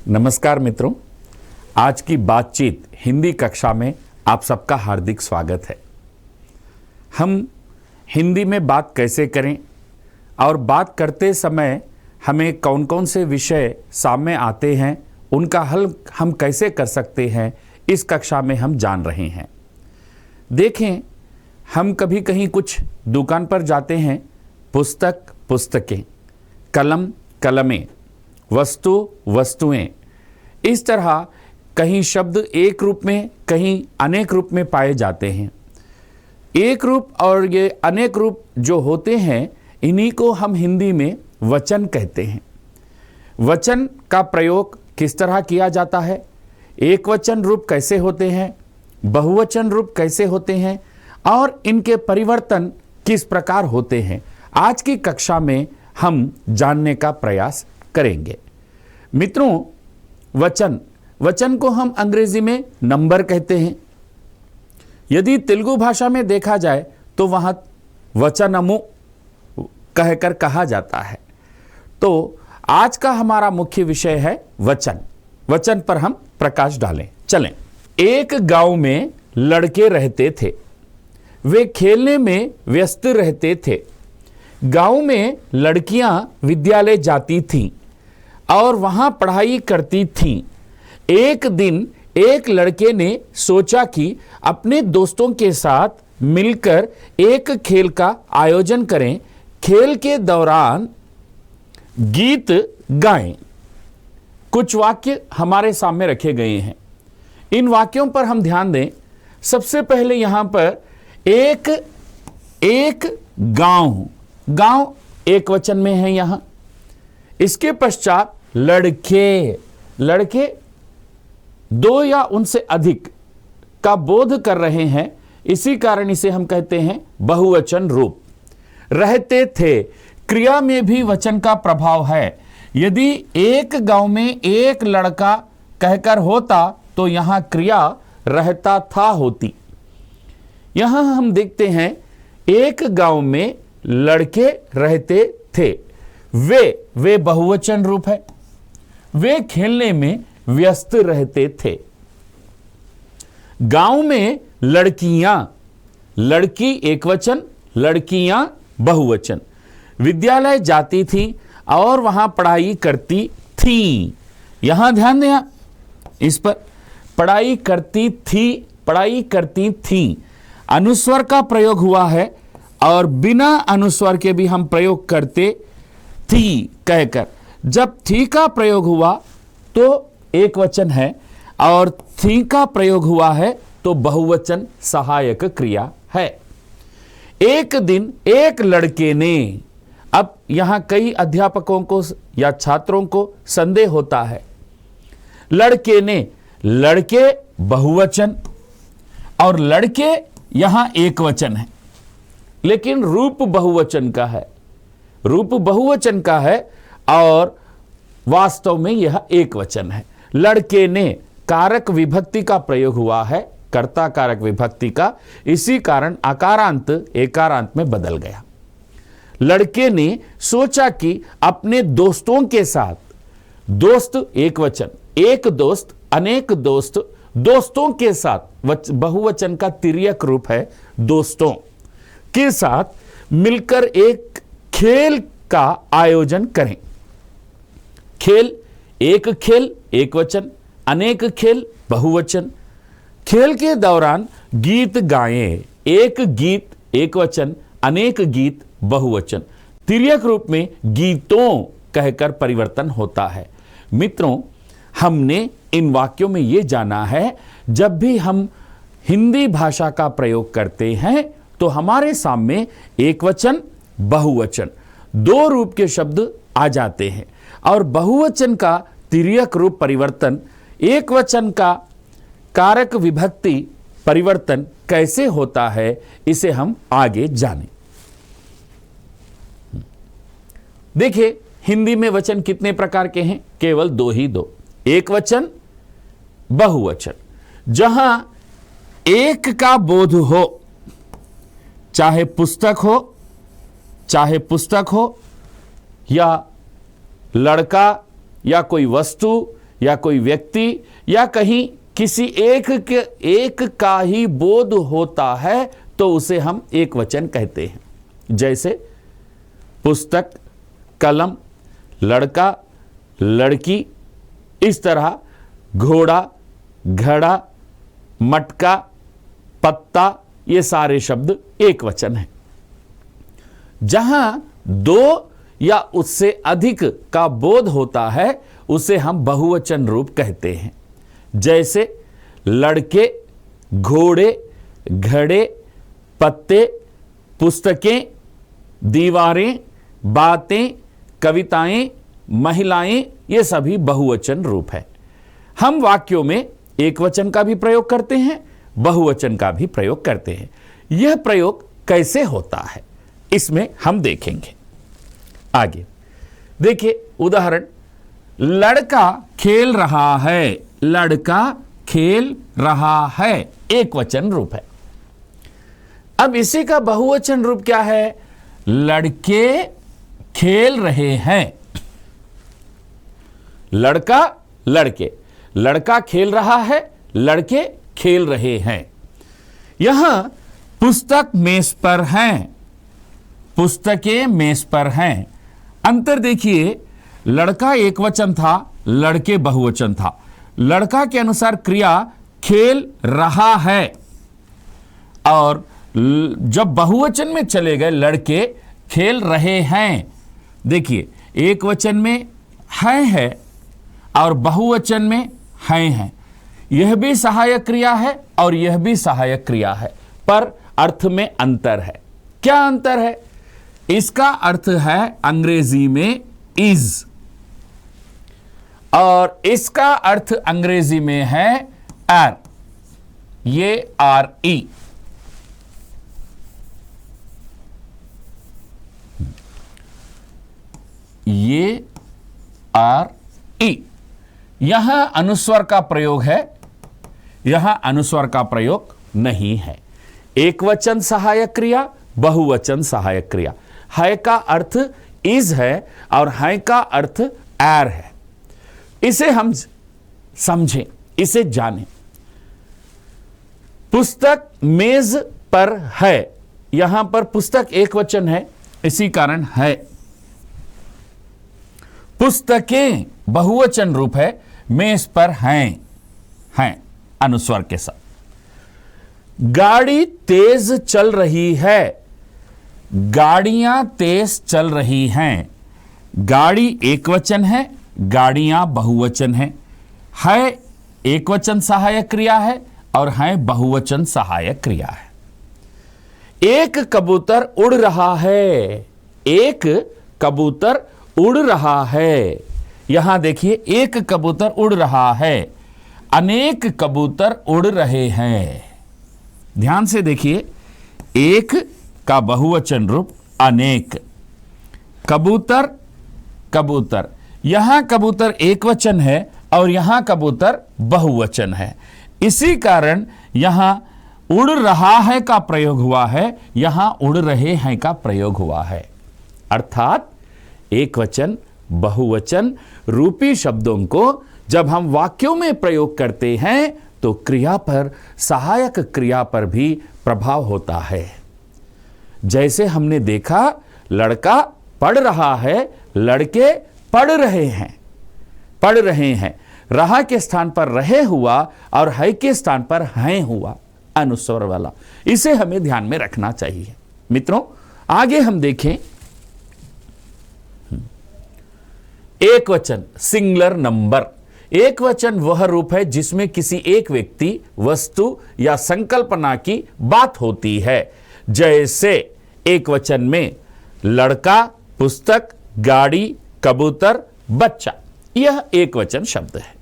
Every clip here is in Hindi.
नमस्कार मित्रों, आज की बातचीत हिंदी कक्षा में आप सबका हार्दिक स्वागत है। हम हिंदी में बात कैसे करें और बात करते समय हमें कौन कौन से विषय सामने आते हैं, उनका हल हम कैसे कर सकते हैं, इस कक्षा में हम जान रहे हैं। देखें, हम कभी कहीं कुछ दुकान पर जाते हैं, पुस्तक पुस्तकें, कलम कलमें, वस्तु वस्तुएं, इस तरह कहीं शब्द एक रूप में कहीं अनेक रूप में पाए जाते हैं। एक रूप और ये अनेक रूप जो होते हैं, इन्हीं को हम हिंदी में वचन कहते हैं। वचन का प्रयोग किस तरह किया जाता है, एक वचन रूप कैसे होते हैं, बहुवचन रूप कैसे होते हैं और इनके परिवर्तन किस प्रकार होते हैं, आज की कक्षा में हम जानने का प्रयास करेंगे। मित्रों, वचन को हम अंग्रेजी में नंबर कहते हैं। यदि तेलुगु भाषा में देखा जाए तो वहां वचनमु कहकर कहा जाता है। तो आज का हमारा मुख्य विषय है वचन पर हम प्रकाश डालें। चलें। एक गांव में लड़के रहते थे। वे खेलने में व्यस्त रहते थे। गांव में लड़कियां विद्यालय जाती थीं और वहां पढ़ाई करती थीं। एक दिन एक लड़के ने सोचा कि अपने दोस्तों के साथ मिलकर एक खेल का आयोजन करें। खेल के दौरान गीत गाएं। कुछ वाक्य हमारे सामने रखे गए हैं। इन वाक्यों पर हम ध्यान दें। सबसे पहले यहां पर एक गांव एक वचन में है यहां। इसके पश्चात लड़के दो या उनसे अधिक का बोध कर रहे हैं, इसी कारण इसे हम कहते हैं बहुवचन रूप। रहते थे, क्रिया में भी वचन का प्रभाव है। यदि एक गांव में एक लड़का कहकर होता तो यहां क्रिया रहता था होती। यहां हम देखते हैं एक गांव में लड़के रहते थे। वे बहुवचन रूप है। वे खेलने में व्यस्त रहते थे। गांव में लड़की एक वचन, लड़कियां बहुवचन, विद्यालय जाती थी और वहां पढ़ाई करती थी। यहां ध्यान दें इस पर, पढ़ाई करती थी। अनुस्वर का प्रयोग हुआ है और बिना अनुस्वर के भी हम प्रयोग करते थी कहकर। जब थी का प्रयोग हुआ तो एक वचन है और थी का प्रयोग हुआ है तो बहुवचन सहायक क्रिया है। एक दिन एक लड़के ने, अब यहां कई अध्यापकों को या छात्रों को संदेह होता है। लड़के बहुवचन और लड़के यहां एक वचन है, लेकिन रूप बहुवचन का है और वास्तव में यह एक वचन है। लड़के ने, कारक विभक्ति का प्रयोग हुआ है, कर्ता कारक विभक्ति का, इसी कारण आकारांत एकारांत में बदल गया। लड़के ने सोचा कि अपने दोस्तों के साथ, दोस्त एक वचन, एक दोस्त, अनेक दोस्त, दोस्तों के साथ बहुवचन का तिर्यक रूप है दोस्तों के साथ मिलकर एक खेल का आयोजन करें। खेल एक वचन, अनेक खेल बहुवचन। खेल के दौरान गीत गाएं। एक गीत एक वचन, अनेक गीत बहुवचन। तिर्यक रूप में गीतों कहकर परिवर्तन होता है। मित्रों, हमने इन वाक्यों में यह जाना है, जब भी हम हिंदी भाषा का प्रयोग करते हैं तो हमारे सामने एक वचन बहुवचन दो रूप के शब्द आ जाते हैं और बहुवचन का तिर्यक रूप परिवर्तन, एक वचन का कारक विभक्ति परिवर्तन कैसे होता है, इसे हम आगे जानें। देखिए, हिंदी में वचन कितने प्रकार के हैं? केवल दो। एक वचन, बहुवचन। जहां एक का बोध हो, चाहे पुस्तक हो या लड़का या कोई वस्तु या कोई व्यक्ति या कहीं किसी एक का ही बोध होता है तो उसे हम एक वचन कहते हैं। जैसे पुस्तक, कलम, लड़का, लड़की, इस तरह घोड़ा, घड़ा, मटका, पत्ता, ये सारे शब्द एक वचन हैं। जहां दो या उससे अधिक का बोध होता है उसे हम बहुवचन रूप कहते हैं। जैसे लड़के, घोड़े, घड़े, पत्ते, पुस्तकें, दीवारें, बातें, कविताएं, महिलाएं, ये सभी बहुवचन रूप है। हम वाक्यों में एक वचन का भी प्रयोग करते हैं, बहुवचन का भी प्रयोग करते हैं। यह प्रयोग कैसे होता है इसमें हम देखेंगे। आगे देखिए उदाहरण, लड़का खेल रहा है। लड़का खेल रहा है एक वचन रूप है। अब इसी का बहुवचन रूप क्या है? लड़के खेल रहे हैं। लड़का, लड़के, लड़का खेल रहा है, लड़के खेल रहे हैं। यहां पुस्तक मेज पर हैं, पुस्तकें मेज पर हैं। अंतर देखिए, लड़का एक वचन था, लड़के बहुवचन था। लड़का के अनुसार क्रिया खेल रहा है, और जब बहुवचन में चले गए लड़के खेल रहे हैं। देखिए एक वचन में है और बहुवचन में है। यह भी सहायक क्रिया है और यह भी सहायक क्रिया है, पर अर्थ में अंतर है। क्या अंतर है? इसका अर्थ है अंग्रेजी में इज, और इसका अर्थ अंग्रेजी में है आर, ये आर ई। ये आर ई। यहां अनुस्वर का प्रयोग है, यहां अनुस्वर का प्रयोग नहीं है। एक वचन सहायक क्रिया, बहुवचन सहायक क्रिया। है का अर्थ इज है और है का अर्थ एर है। इसे हम समझें, इसे जानें। पुस्तक मेज पर है, यहां पर पुस्तक एक वचन है, इसी कारण है। पुस्तकें बहुवचन रूप है, मेज पर हैं अनुस्वर के साथ। गाड़ी तेज चल रही है, गाड़ियां तेज चल रही हैं। गाड़ी एक वचन है, गाड़ियां बहुवचन है एक वचन सहायक क्रिया है और है बहुवचन सहायक क्रिया है। एक कबूतर उड़ रहा है, एक कबूतर उड़ रहा है। यहां देखिए एक कबूतर उड़ रहा है, अनेक कबूतर उड़ रहे हैं। ध्यान से देखिए, एक का बहुवचन रूप अनेक। कबूतर, कबूतर, यहां कबूतर एक वचन है और यहां कबूतर बहुवचन है। इसी कारण यहां उड़ रहा है का प्रयोग हुआ है, यहां उड़ रहे हैं का प्रयोग हुआ है। अर्थात एक वचन बहुवचन रूपी शब्दों को जब हम वाक्यों में प्रयोग करते हैं तो क्रिया पर, सहायक क्रिया पर भी प्रभाव होता है। जैसे हमने देखा, लड़का पढ़ रहा है, लड़के पढ़ रहे हैं, पढ़ रहे हैं। रहा के स्थान पर रहे हुआ और है के स्थान पर हैं हुआ, अनुस्वर वाला। इसे हमें ध्यान में रखना चाहिए। मित्रों आगे हम देखें, एक वचन सिंगुलर नंबर। एक वचन वह रूप है जिसमें किसी एक व्यक्ति, वस्तु या संकल्पना की बात होती है। जैसे एक वचन में लड़का, पुस्तक, गाड़ी, कबूतर, बच्चा, यह एक वचन शब्द है।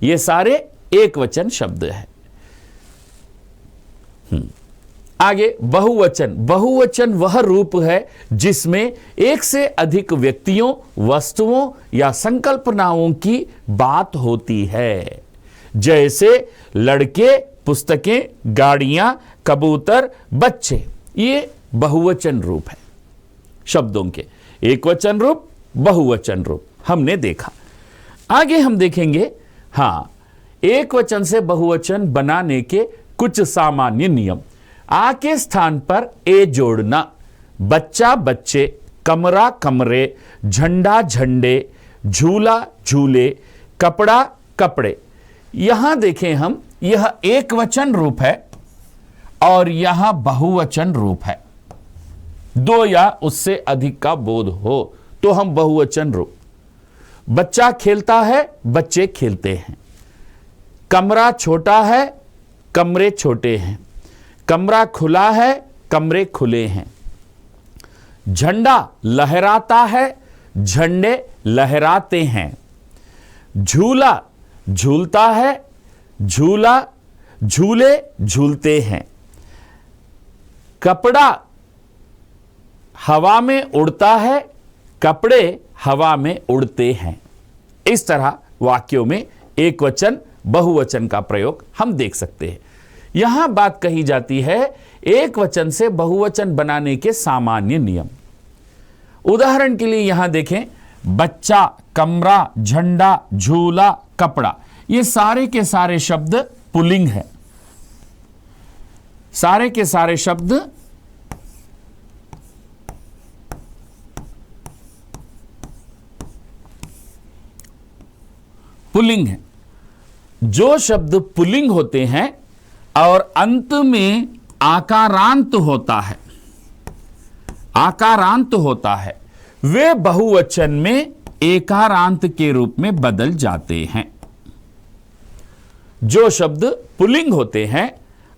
ये सारे एक वचन शब्द है। आगे बहुवचन। बहुवचन वह रूप है जिसमें एक से अधिक व्यक्तियों, वस्तुओं या संकल्पनाओं की बात होती है। जैसे लड़के, पुस्तकें, गाड़ियां, कबूतर, बच्चे, ये बहुवचन रूप है शब्दों के। एक वचन रूप, बहुवचन रूप हमने देखा। आगे हम देखेंगे हाँ, एक वचन से बहुवचन बनाने के कुछ सामान्य नियम। आ के स्थान पर ए जोड़ना, बच्चा बच्चे, कमरा कमरे, झंडा झंडे, झूला झूले, कपड़ा कपड़े। यहां देखें हम, यह एक वचन रूप है और यहां बहुवचन रूप है। दो या उससे अधिक का बोध हो तो हम बहुवचन रूप। बच्चा खेलता है, बच्चे खेलते हैं। कमरा छोटा है, कमरे छोटे हैं। कमरा खुला है, कमरे खुले हैं। झंडा लहराता है, झंडे लहराते हैं। झूला झूलता है, झूला झूले झूलते हैं। कपड़ा हवा में उड़ता है, कपड़े हवा में उड़ते हैं। इस तरह वाक्यों में एक वचन बहुवचन का प्रयोग हम देख सकते हैं। यहां बात कही जाती है एक वचन से बहुवचन बनाने के सामान्य नियम। उदाहरण के लिए यहां देखें, बच्चा, कमरा, झंडा, झूला, कपड़ा, ये सारे के सारे शब्द पुल्लिंग हैं। सारे के सारे शब्द पुल्लिंग हैं। जो शब्द पुल्लिंग होते हैं और अंत में आकारांत होता है, आकारांत होता है, वे बहुवचन में एकारांत के रूप में बदल जाते हैं। जो शब्द पुल्लिंग होते हैं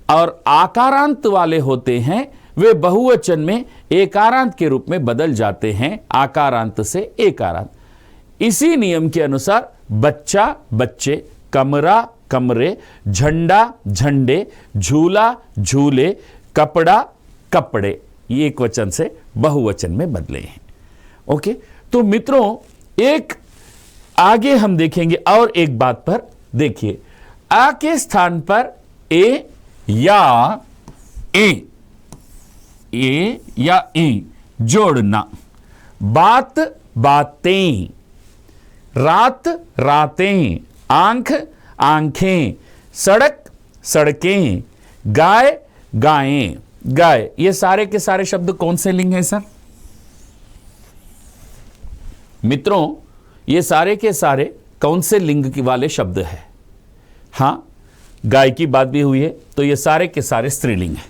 और आकारांत वाले होते हैं, वे बहुवचन में एकारांत के रूप में बदल जाते हैं, आकारांत से एकारांत। इसी नियम के अनुसार बच्चा बच्चे, कमरा कमरे, झंडा झंडे, झूला झूले, कपड़ा कपड़े, ये एक वचन से बहुवचन में बदले हैं। ओके, तो मित्रों एक आगे हम देखेंगे और एक बात पर देखिए, आ के स्थान पर ए या ए या ए जोड़ना। बात बातें, रात रातें, आंख आंखें, सड़क सड़कें, गाय गायें, गाय, ये सारे के सारे शब्द कौन से लिंग हैं सर? मित्रों ये सारे के सारे कौन से लिंग की वाले शब्द है? हां, गाय की बात भी हुई है, तो ये सारे के सारे स्त्रीलिंग है,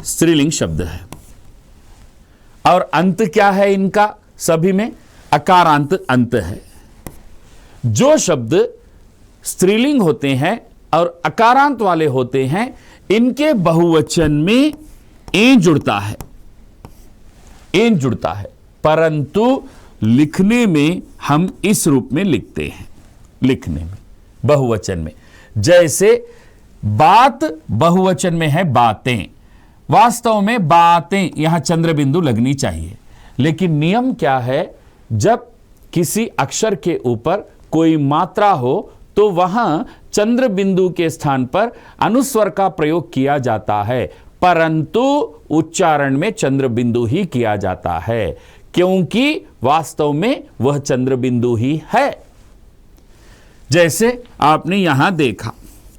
स्त्रीलिंग शब्द है। और अंत क्या है इनका? सभी में अकारांत अंत है। जो शब्द स्त्रीलिंग होते हैं और अकारांत वाले होते हैं, इनके बहुवचन में ए जुड़ता है, ए जुड़ता है, परंतु लिखने में हम इस रूप में लिखते हैं, लिखने में बहुवचन में। जैसे बात बहुवचन में है बातें, वास्तव में बातें यहां चंद्र बिंदु लगनी चाहिए, लेकिन नियम क्या है, जब किसी अक्षर के ऊपर कोई मात्रा हो तो वहां चंद्र बिंदु के स्थान पर अनुस्वर का प्रयोग किया जाता है, परंतु उच्चारण में चंद्र बिंदु ही किया जाता है, क्योंकि वास्तव में वह चंद्र बिंदु ही है। जैसे आपने यहां देखा,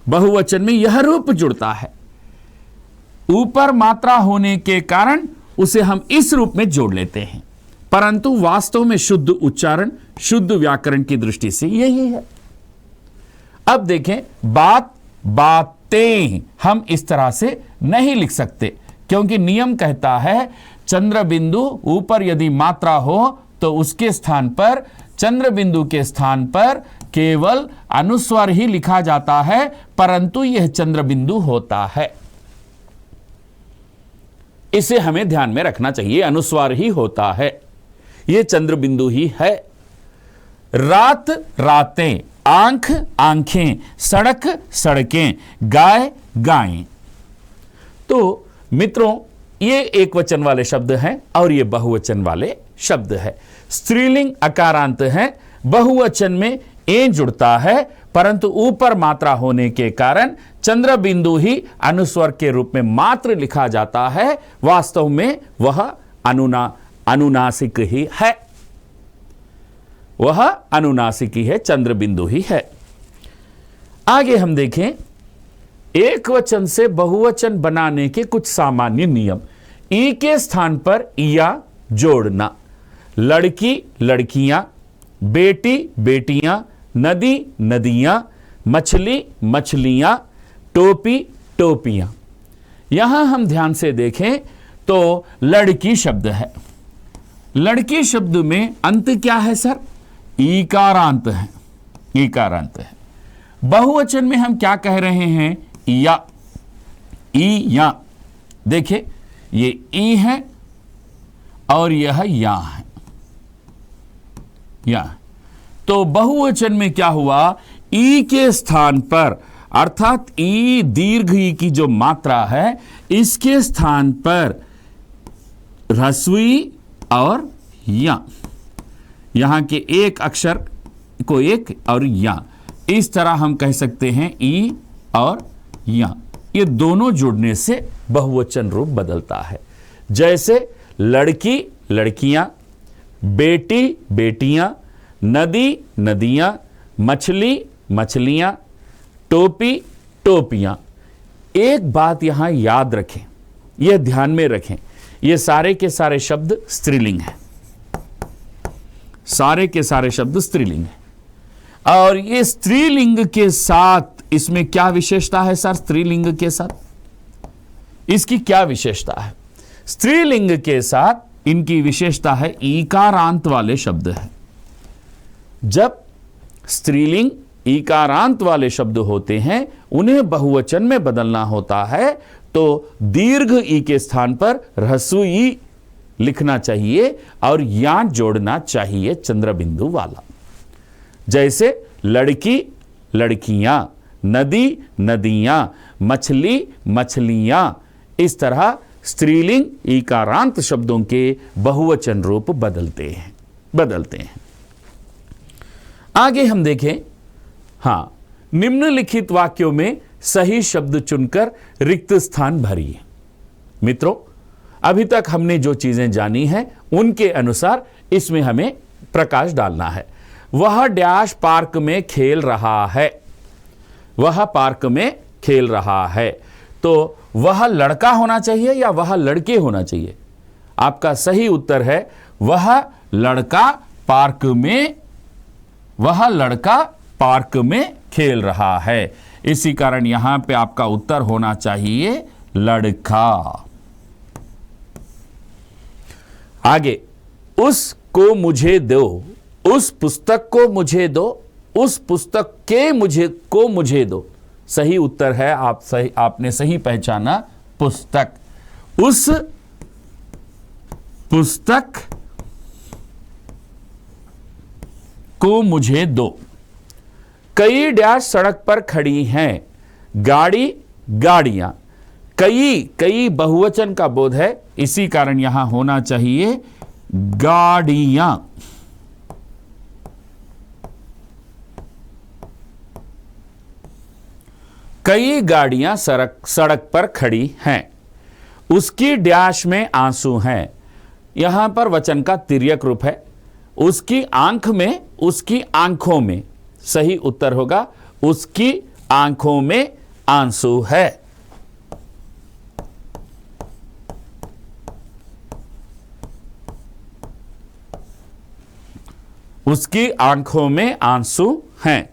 बहुवचन में यह रूप जुड़ता है, ऊपर मात्रा होने के कारण उसे हम इस रूप में जोड़ लेते हैं, परंतु वास्तव में शुद्ध उच्चारण, शुद्ध व्याकरण की दृष्टि से यही है। अब देखें, बात बातें हम इस तरह से नहीं लिख सकते, क्योंकि नियम कहता है चंद्र बिंदु ऊपर यदि मात्रा हो तो उसके स्थान पर, चंद्र बिंदु के स्थान पर केवल अनुस्वर ही लिखा जाता है, परंतु यह चंद्र बिंदु होता है। इसे हमें ध्यान में रखना चाहिए, अनुस्वार ही होता है, यह चंद्र बिंदु ही है। रात रातें, आंख आंखें, सड़क सड़कें, गाय गायें। तो मित्रों ये एक वचन वाले शब्द हैं और ये बहुवचन वाले शब्द है। स्त्रीलिंग अकारांत है, बहुवचन में ए जुड़ता है, परंतु ऊपर मात्रा होने के कारण चंद्र बिंदु ही अनुस्वर के रूप में मात्र लिखा जाता है, वास्तव में वह अनुनासिक ही है। वह अनुनासिकी है, चंद्र बिंदु ही है। आगे हम देखें एक वचन से बहुवचन बनाने के कुछ सामान्य नियम। ई के स्थान पर या जोड़ना। लड़की लड़कियां, बेटी बेटियां, नदी नदियां, मछली मछलियां, टोपी टोपियां। यहां हम ध्यान से देखें तो लड़की शब्द है। लड़की शब्द में अंत क्या है सर? ईकारांत है, ईकारांत है। बहुवचन में हम क्या कह रहे हैं? या, ई या। देखिए ये ई है और यह या है, या। तो बहुवचन में क्या हुआ? ई के स्थान पर, अर्थात ई दीर्घ ई की जो मात्रा है, इसके स्थान पर ह्रस्व ई और या। यहां के एक अक्षर को एक और या, इस तरह हम कह सकते हैं ई और या। ये दोनों जुड़ने से बहुवचन रूप बदलता है। जैसे लड़की लड़कियां, बेटी बेटियां, नदी नदियां, मछली मछलियां, टोपी टोपियां। एक बात यहां याद रखें, यह ध्यान में रखें, ये सारे के सारे शब्द स्त्रीलिंग हैं, सारे के सारे शब्द स्त्रीलिंग हैं। और ये स्त्रीलिंग के साथ इसमें क्या विशेषता है सर? स्त्रीलिंग के साथ इसकी क्या विशेषता है? स्त्रीलिंग के साथ इनकी विशेषता है ईकारांत वाले शब्द है। जब स्त्रीलिंग ईकारांत वाले शब्द होते हैं, उन्हें बहुवचन में बदलना होता है तो दीर्घ ई के स्थान पर ह्रस्व ई लिखना चाहिए और या जोड़ना चाहिए चंद्र बिंदु वाला। जैसे लड़की लड़कियां, नदी नदियां, मछली मछलियां। इस तरह स्त्रीलिंग ईकारांत शब्दों के बहुवचन रूप बदलते हैं। आगे हम देखें, हां, निम्नलिखित वाक्यों में सही शब्द चुनकर रिक्त स्थान भरिए। मित्रों, अभी तक हमने जो चीजें जानी हैं उनके अनुसार इसमें हमें प्रकाश डालना है। वह डैश पार्क में खेल रहा है। वह पार्क में खेल रहा है, तो वह लड़का होना चाहिए या वह लड़के होना चाहिए? आपका सही उत्तर है वह लड़का पार्क में खेल रहा है। इसी कारण यहां पे आपका उत्तर होना चाहिए लड़का। आगे, उसको मुझे दो, उस पुस्तक को मुझे दो, उस पुस्तक के मुझे दो। सही उत्तर है, आपने सही पहचाना, पुस्तक। उस पुस्तक को मुझे दो। कई डैश सड़क पर खड़ी हैं। गाड़ी गाड़ियां। कई बहुवचन का बोध है, इसी कारण यहां होना चाहिए गाड़ियां। कई गाड़ियां सड़क पर खड़ी हैं। उसकी डैश में आंसू हैं। यहां पर वचन का तिर्यक रूप है। उसकी आंख में, उसकी आंखों में। सही उत्तर होगा उसकी आंखों में आंसू है। उसकी आंखों में आंसू हैं।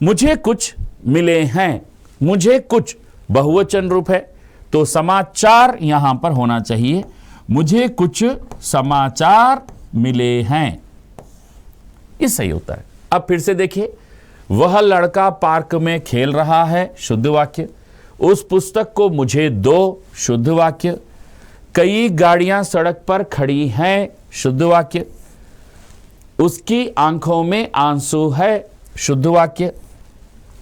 मुझे कुछ मिले हैं। मुझे कुछ बहुवचन रूप है, तो समाचार यहां पर होना चाहिए। मुझे कुछ समाचार मिले हैं, ये सही होता है। अब फिर से देखिए, वह लड़का पार्क में खेल रहा है, शुद्ध वाक्य। उस पुस्तक को मुझे दो, शुद्ध वाक्य। कई गाड़ियां सड़क पर खड़ी हैं, शुद्ध वाक्य। उसकी आंखों में आंसू है, शुद्ध वाक्य।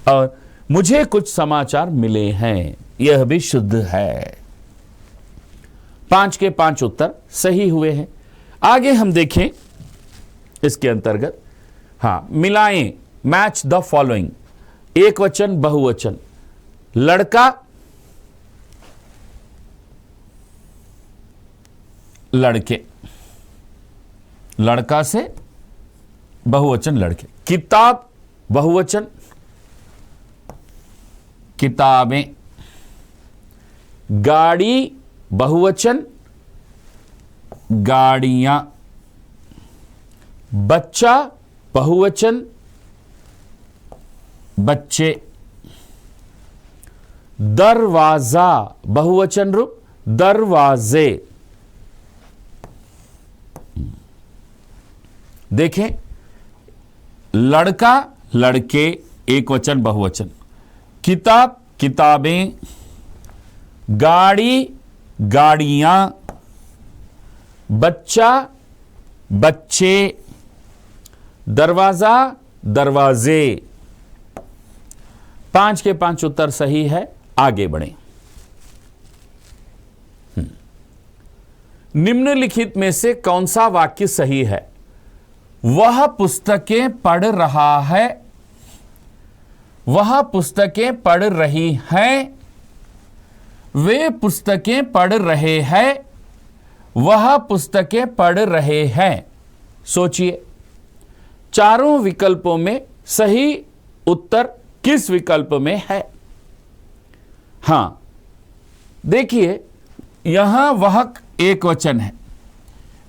और मुझे कुछ समाचार मिले हैं, यह भी शुद्ध है। 5 के 5 उत्तर सही हुए हैं। आगे हम देखें इसके अंतर्गत, मिलाएं, मैच द फॉलोइंग। एक वचन बहुवचन। लड़का लड़के, लड़का से बहुवचन लड़के। किताब बहुवचन, किताबें। गाड़ी बहुवचन, गाड़ियां। बच्चा बहुवचन, बच्चे। दरवाजा बहुवचन रूप, दरवाजे। देखें, लड़का लड़के एक वचन बहुवचन, किताब किताबें, गाड़ी गाड़ियां, बच्चा बच्चे, दरवाजा दरवाजे। 5 के 5 उत्तर सही है। आगे बढ़ें। निम्नलिखित में से कौन सा वाक्य सही है? वह पुस्तकें पढ़ रहा है, वह पुस्तकें पढ़ रही हैं, वे पुस्तकें पढ़ रहे हैं, वह पुस्तकें पढ़ रहे हैं। सोचिए, चारों विकल्पों में सही उत्तर किस विकल्प में है? हां, देखिए, यहां वह एक वचन है,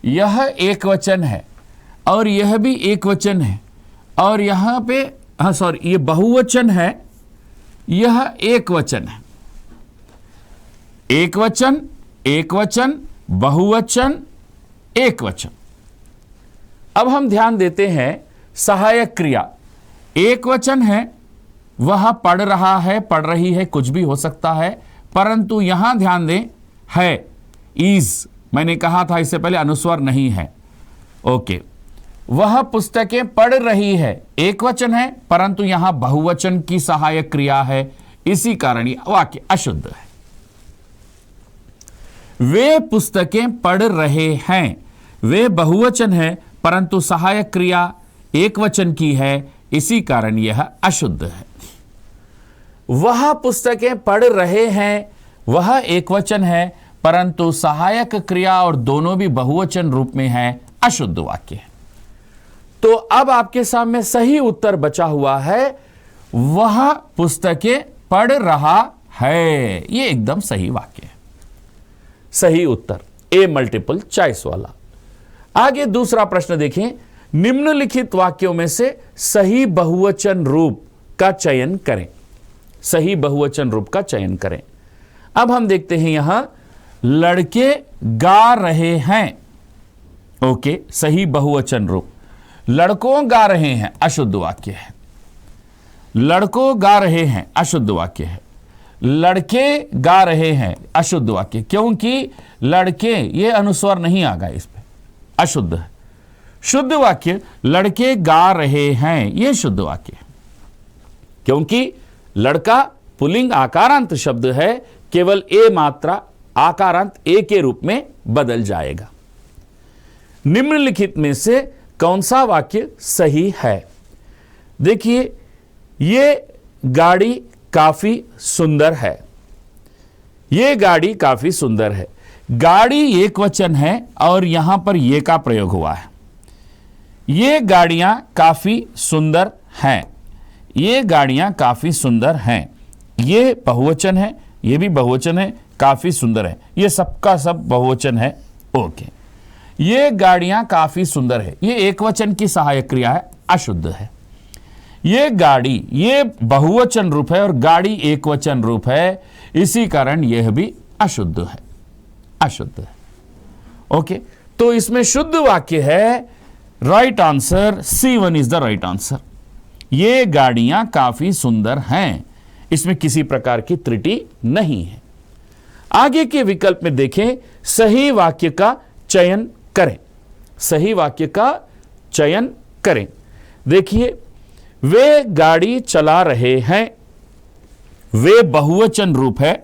यह एक वचन है, और यह भी एक वचन है, और यहां पे ये बहुवचन है, यह एक वचन है। एक वचन, एक वचन, बहुवचन, एक वचन। अब हम ध्यान देते हैं सहायक क्रिया। एक वचन है, वह पढ़ रहा है, पढ़ रही है, कुछ भी हो सकता है, परंतु यहां ध्यान दें, है, इज, मैंने कहा था इससे पहले अनुस्वार नहीं है। ओके, वह पुस्तकें पढ़ रही है, एक वचन है, परंतु यहां बहुवचन की सहायक क्रिया है, इसी कारण यह वाक्य अशुद्ध है। वे पुस्तकें पढ़ रहे हैं, वे बहुवचन है, परंतु सहायक क्रिया एक वचन की है, इसी कारण यह अशुद्ध है। वह पुस्तकें पढ़ रहे हैं, वह एक वचन है, परंतु सहायक क्रिया और दोनों भी बहुवचन रूप में है, अशुद्ध वाक्य है। तो अब आपके सामने सही उत्तर बचा हुआ है, वह पुस्तकें पढ़ रहा है। यह एकदम सही वाक्य है, सही उत्तर ए मल्टीपल चॉइस वाला। आगे दूसरा प्रश्न देखें। निम्नलिखित वाक्यों में से सही बहुवचन रूप का चयन करें। सही बहुवचन रूप का चयन करें। अब हम देखते हैं यहां लड़के गा रहे हैं। ओके, सही बहुवचन रूप। लड़कों गा रहे हैं, अशुद्ध वाक्य है। लड़कों गा रहे हैं, अशुद्ध वाक्य है। लड़के गा रहे हैं, अशुद्ध वाक्य, क्योंकि लड़के ये अनुस्वार नहीं आ गया इस पे, अशुद्ध है। शुद्ध वाक्य लड़के गा रहे हैं, यह शुद्ध वाक्य है, क्योंकि लड़का पुल्लिंग आकारांत शब्द है, केवल ए मात्रा आकारांत ए के रूप में बदल जाएगा। निम्नलिखित में से कौन सा वाक्य सही है? देखिए, ये गाड़ी काफी सुंदर है। ये गाड़ी काफी सुंदर है। गाड़ी एक वचन है और यहां पर ये का प्रयोग हुआ है। ये गाड़ियां काफी सुंदर हैं। ये गाड़ियां काफी सुंदर हैं। ये बहुवचन है, ये भी बहुवचन है, काफी सुंदर है, ये सबका सब बहुवचन है। ओके, ये गाड़ियां काफी सुंदर है, ये एक वचन की सहायक क्रिया है, अशुद्ध है। ये गाड़ी, ये बहुवचन रूप है और गाड़ी एक वचन रूप है, इसी कारण यह भी अशुद्ध है, अशुद्ध है। ओके, तो इसमें शुद्ध वाक्य है, right answer C1 is the right answer. ये गाड़ियां काफी सुंदर हैं, इसमें किसी प्रकार की त्रुटि नहीं है। आगे के विकल्प में देखें, सही वाक्य का चयन करें। सही वाक्य का चयन करें। देखिए, वे गाड़ी चला रहे हैं, वे बहुवचन रूप है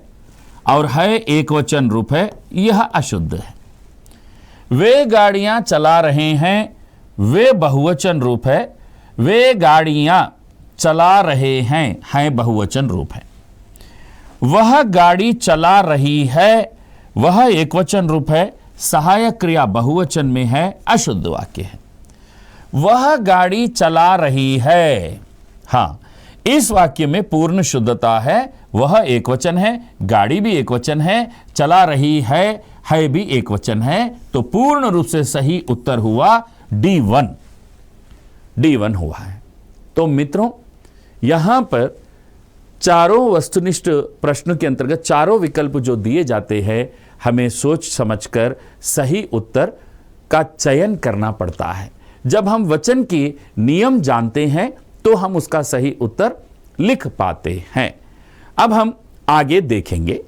और है एक वचन रूप है, यह अशुद्ध है। वे गाड़ियां चला रहे हैं, वे बहुवचन रूप है, वे गाड़ियां चला रहे हैं, है बहुवचन रूप है। वह गाड़ी चला रही है, वह एकवचन रूप है, सहायक क्रिया बहुवचन में है, अशुद्ध वाक्य है। वह गाड़ी चला रही है। हां, इस वाक्य में पूर्ण शुद्धता है। वह एक वचन है, गाड़ी भी एक वचन है, चला रही है भी एक वचन है। तो पूर्ण रूप से सही उत्तर हुआ D1। D1 हुआ है। तो मित्रों, यहां पर चारों वस्तुनिष्ठ प्रश्नों के अंतर्गत चारों विकल्प जो दिए जाते हैं, हमें सोच समझकर सही उत्तर का चयन करना पड़ता है। जब हम वचन के नियम जानते हैं तो हम उसका सही उत्तर लिख पाते हैं। अब हम आगे देखेंगे,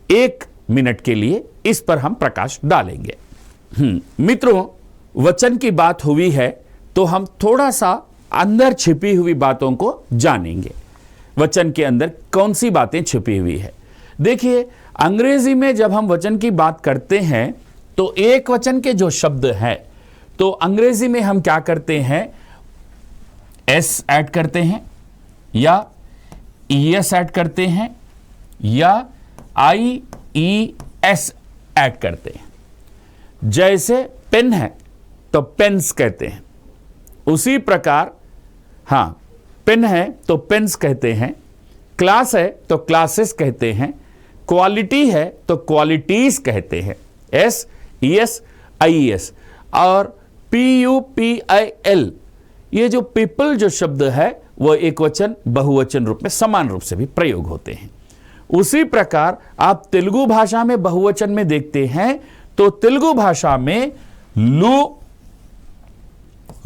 1 मिनट के लिए इस पर हम प्रकाश डालेंगे। मित्रों, वचन की बात हुई है तो हम थोड़ा सा अंदर छिपी हुई बातों को जानेंगे। वचन के अंदर कौन सी बातें छिपी हुई है। देखिए, अंग्रेजी में जब हम वचन की बात करते हैं तो एक वचन के जो शब्द हैं, तो अंग्रेजी में हम क्या करते हैं, एस ऐड करते हैं या ईएस ऐड करते हैं या IES ऐड करते हैं। जैसे पेन है तो पेन्स कहते हैं, उसी प्रकार हां, पेन है तो पेन्स कहते हैं, क्लास है तो क्लासेस कहते हैं, क्वालिटी है तो क्वालिटीज कहते हैं, SES IES। और PUPIL, ये जो पीपल जो शब्द है वो एक वचन बहुवचन रूप में समान रूप से भी प्रयोग होते हैं। उसी प्रकार आप तेलुगु भाषा में बहुवचन में देखते हैं तो तेलुगु भाषा में लू,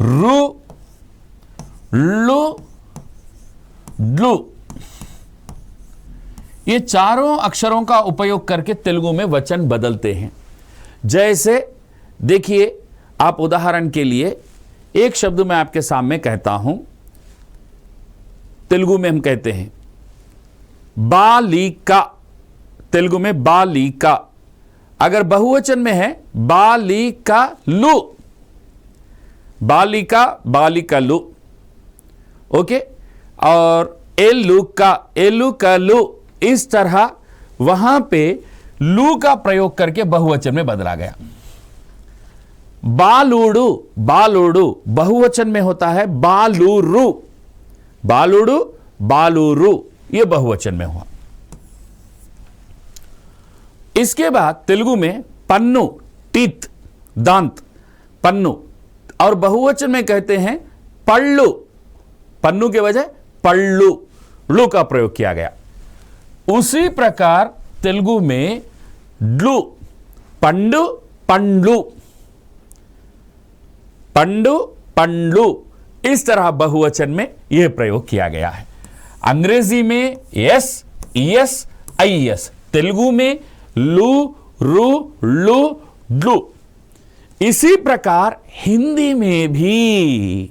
रू, लू, ड्लू, ये चारों अक्षरों का उपयोग करके तेलुगु में वचन बदलते हैं। जैसे देखिए, आप उदाहरण के लिए एक शब्द मैं आपके सामने कहता हूं। तेलुगु में हम कहते हैं बालिका, तेलुगु में बालिका। अगर बहुवचन में है बालिकालु, बालिका, बालिकालु, ओके। और एलुका, एलुकालु, इस तरह वहां पे लू का प्रयोग करके बहुवचन में बदला गया। बालूडू, बालूडू बहुवचन में होता है बालूरू, बालूडू, बालूरू, यह बहुवचन में हुआ। इसके बाद तेलुगु में पन्नु, टीथ, दांत, पन्नु, और बहुवचन में कहते हैं पल्लू, पन्नु के बजाय पल्लू, लू का प्रयोग किया गया। उसी प्रकार तेलुगु में ड्लू, पंडु, पंड्लू, पंडु, पंड्लू, इस तरह बहुवचन में यह प्रयोग किया गया है। अंग्रेजी में एस, ईएस, आईएस, तेलुगु में लू, रू, लू, ड्लू। इसी प्रकार हिंदी में भी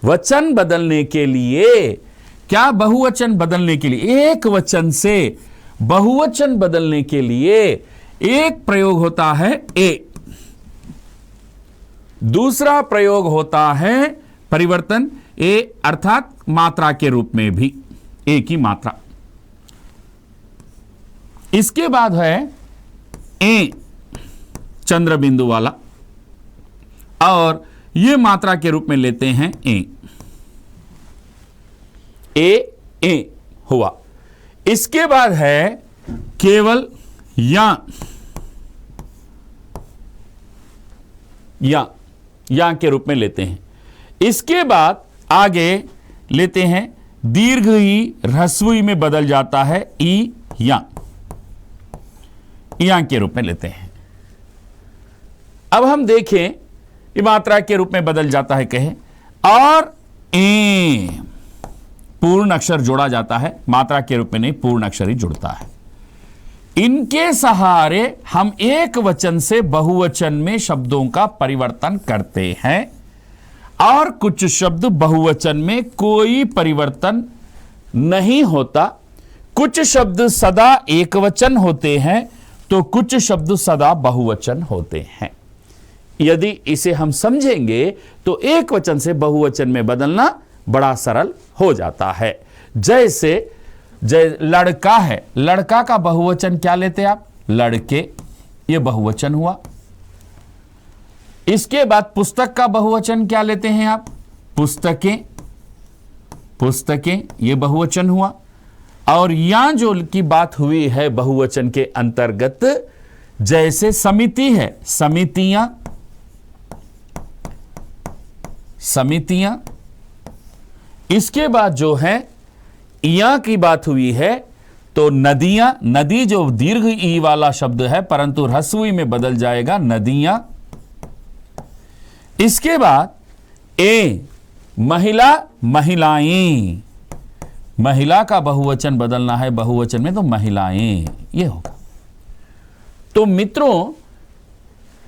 वचन बदलने के लिए, क्या बहुवचन बदलने के लिए, एक वचन से बहुवचन बदलने के लिए एक प्रयोग होता है ए, दूसरा प्रयोग होता है परिवर्तन ए, अर्थात मात्रा के रूप में भी ए की मात्रा। इसके बाद है ए, चंद्र बिंदु वाला, और यह मात्रा के रूप में लेते हैं ए, ए हुआ। इसके बाद है केवल या के रूप में लेते हैं। इसके बाद आगे लेते हैं दीर्घ ही ह्रस्वी में बदल जाता है ई, या के रूप में लेते हैं। अब हम देखें, ये मात्रा के रूप में बदल जाता है कहे, और ए पूर्ण अक्षर जोड़ा जाता है, मात्रा के रूप में नहीं, पूर्ण अक्षर ही जुड़ता है। इनके सहारे हम एक वचन से बहुवचन में शब्दों का परिवर्तन करते हैं, और कुछ शब्द बहुवचन में कोई परिवर्तन नहीं होता। कुछ शब्द सदा एक वचन होते हैं तो कुछ शब्द सदा बहुवचन होते हैं। यदि इसे हम समझेंगे तो एक वचन से बहुवचन में बदलना बड़ा सरल हो जाता है। जैसे लड़का है, लड़का का बहुवचन क्या लेते आप, लड़के, ये बहुवचन हुआ। इसके बाद पुस्तक का बहुवचन क्या लेते हैं आप? पुस्तकें, पुस्तकें ये बहुवचन हुआ। और यहां जो की बात हुई है बहुवचन के अंतर्गत, जैसे समिति है, समितियां, समितियां। इसके बाद जो है या की बात हुई है तो नदियां, नदी जो दीर्घ ई वाला शब्द है परंतु ह्रस्व ई में बदल जाएगा, नदियां। इसके बाद महिला, महिलाएं, महिला का बहुवचन बदलना है बहुवचन में तो महिलाएं ये होगा। तो मित्रों,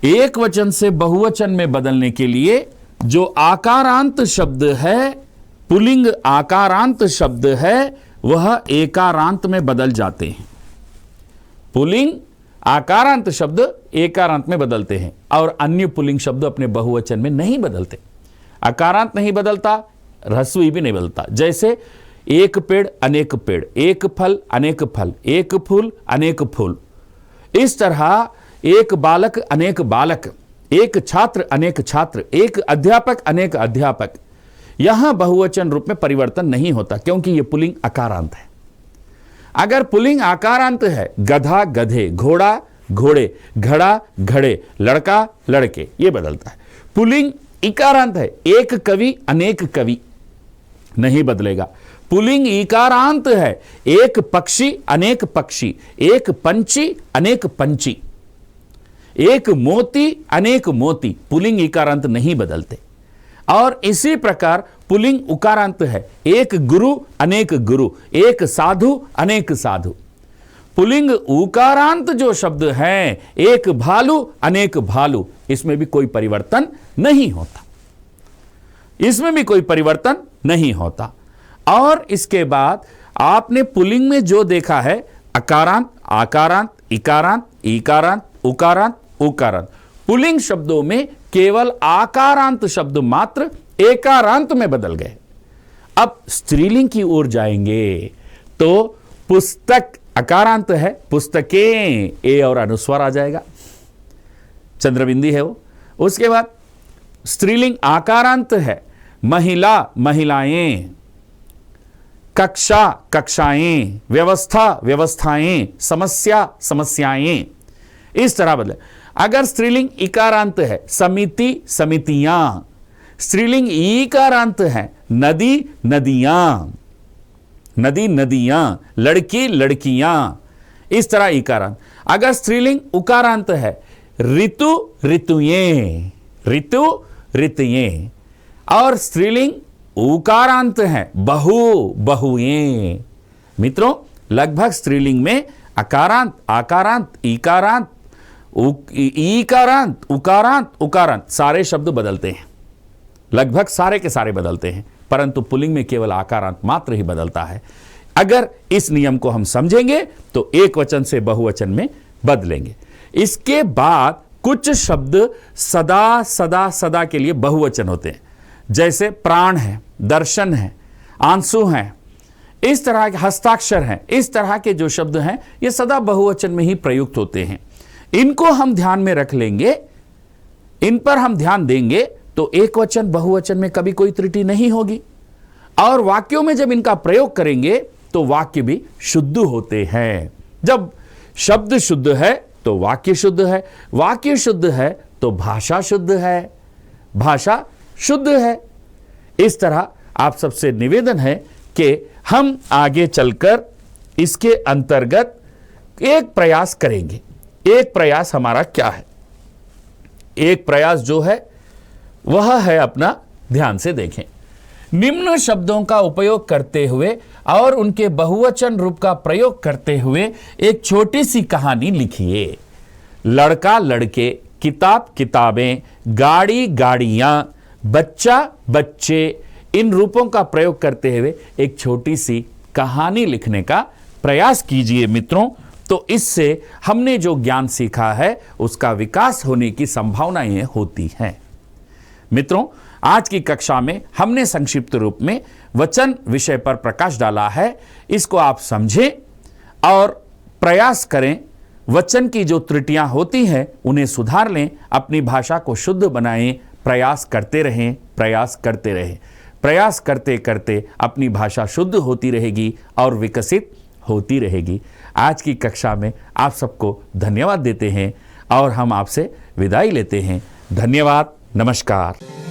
एक वचन से बहुवचन में बदलने के लिए जो आकारांत शब्द है, पुल्लिंग आकारांत शब्द है, वह एकारांत में बदल जाते हैं। पुल्लिंग आकारांत शब्द एकारांत में बदलते हैं और अन्य पुल्लिंग शब्द अपने बहुवचन में नहीं बदलते। आकारांत नहीं बदलता, ह्रस्वी भी नहीं बदलता। जैसे एक पेड़ अनेक पेड़, एक फल अनेक फल, एक फूल अनेक फूल। इस तरह एक बालक अनेक बालक, एक छात्र अनेक छात्र, एक अध्यापक अनेक अध्यापक। यहां बहुवचन रूप में परिवर्तन नहीं होता क्योंकि यह पुल्लिंग आकारांत है। अगर पुल्लिंग आकारांत है, गधा गधे, घोड़ा घोड़े, घड़ा घड़े, लड़का लड़के, यह बदलता है। पुल्लिंग इकारांत है, एक कवि अनेक कवि, नहीं बदलेगा। पुल्लिंग इकारांत है, एक पक्षी अनेक पक्षी, एक पंछी अनेक पंछी, एक मोती अनेक मोती। पुल्लिंग इकारांत नहीं बदलते। और इसी प्रकार पुल्लिंग उकारांत है, एक गुरु अनेक गुरु, एक साधु अनेक साधु। पुल्लिंग उकारांत जो शब्द हैं, एक भालू अनेक भालू, इसमें भी कोई परिवर्तन नहीं होता, इसमें भी कोई परिवर्तन नहीं होता। और इसके बाद आपने पुल्लिंग में जो देखा है, अकारांत, आकारांत, इकारांत, ईकारांत, उकारांत, उकारांत। पुल्लिंग शब्दों में केवल आकारांत शब्द मात्र एकारांत में बदल गए। अब स्त्रीलिंग की ओर जाएंगे तो पुस्तक अकारांत है, पुस्तकें ए और अनुस्वार आ जाएगा, चंद्रबिंदी है वो। उसके बाद स्त्रीलिंग आकारांत है, महिला महिलाएं, कक्षा कक्षाएं, व्यवस्था व्यवस्थाएं, समस्या समस्याएं, इस तरह बदले। अगर स्त्रीलिंग इकारांत है, समिति समितियां। स्त्रीलिंग ईकारांत है, नदी नदियां, नदी नदियां, लड़की लड़कियां, इस तरह इकारांत। अगर स्त्रीलिंग उकारांत है, ऋतु ऋतुएं, ऋतु ऋतुएं। और स्त्रीलिंग उकारांत है, बहु बहुएं। मित्रों, लगभग स्त्रीलिंग में अकारांत, आकारांत, इकारांत, ईकारांत, उकारांत, उकारांत सारे शब्द बदलते हैं, लगभग सारे के सारे बदलते हैं, परंतु पुल्लिंग में केवल आकारांत मात्र ही बदलता है। अगर इस नियम को हम समझेंगे तो एक वचन से बहुवचन में बदलेंगे। इसके बाद कुछ शब्द सदा सदा सदा के लिए बहुवचन होते हैं, जैसे प्राण है, दर्शन है, आंसू हैं, इस तरह के हस्ताक्षर हैं। इस तरह के जो शब्द हैं ये सदा बहुवचन में ही प्रयुक्त होते हैं। इनको हम ध्यान में रख लेंगे, इन पर हम ध्यान देंगे तो एक वचन बहुवचन में कभी कोई त्रुटि नहीं होगी। और वाक्यों में जब इनका प्रयोग करेंगे तो वाक्य भी शुद्ध होते हैं। जब शब्द शुद्ध है तो वाक्य शुद्ध है, वाक्य शुद्ध है तो भाषा शुद्ध है, भाषा शुद्ध है। इस तरह आप सबसे निवेदन है कि हम आगे चलकर इसके अंतर्गत एक प्रयास करेंगे। एक प्रयास हमारा क्या है? एक प्रयास जो है वह है अपना, ध्यान से देखें। निम्न शब्दों का उपयोग करते हुए और उनके बहुवचन रूप का प्रयोग करते हुए एक छोटी सी कहानी लिखिए। लड़का लड़के, किताब किताबें, गाड़ी गाड़ियां, बच्चा बच्चे, इन रूपों का प्रयोग करते हुए एक छोटी सी कहानी लिखने का प्रयास कीजिए मित्रों। तो इससे हमने जो ज्ञान सीखा है उसका विकास होने की संभावनाएं होती हैं। मित्रों, आज की कक्षा में हमने संक्षिप्त रूप में वचन विषय पर प्रकाश डाला है। इसको आप समझें और प्रयास करें वचन की जो त्रुटियां होती हैं उन्हें सुधार लें, अपनी भाषा को शुद्ध बनाएं, प्रयास करते रहें, प्रयास करते रहें। प्रयास करते करते अपनी भाषा शुद्ध होती रहेगी और विकसित होती रहेगी। आज की कक्षा में आप सबको धन्यवाद देते हैं और हम आपसे विदाई लेते हैं। धन्यवाद, नमस्कार।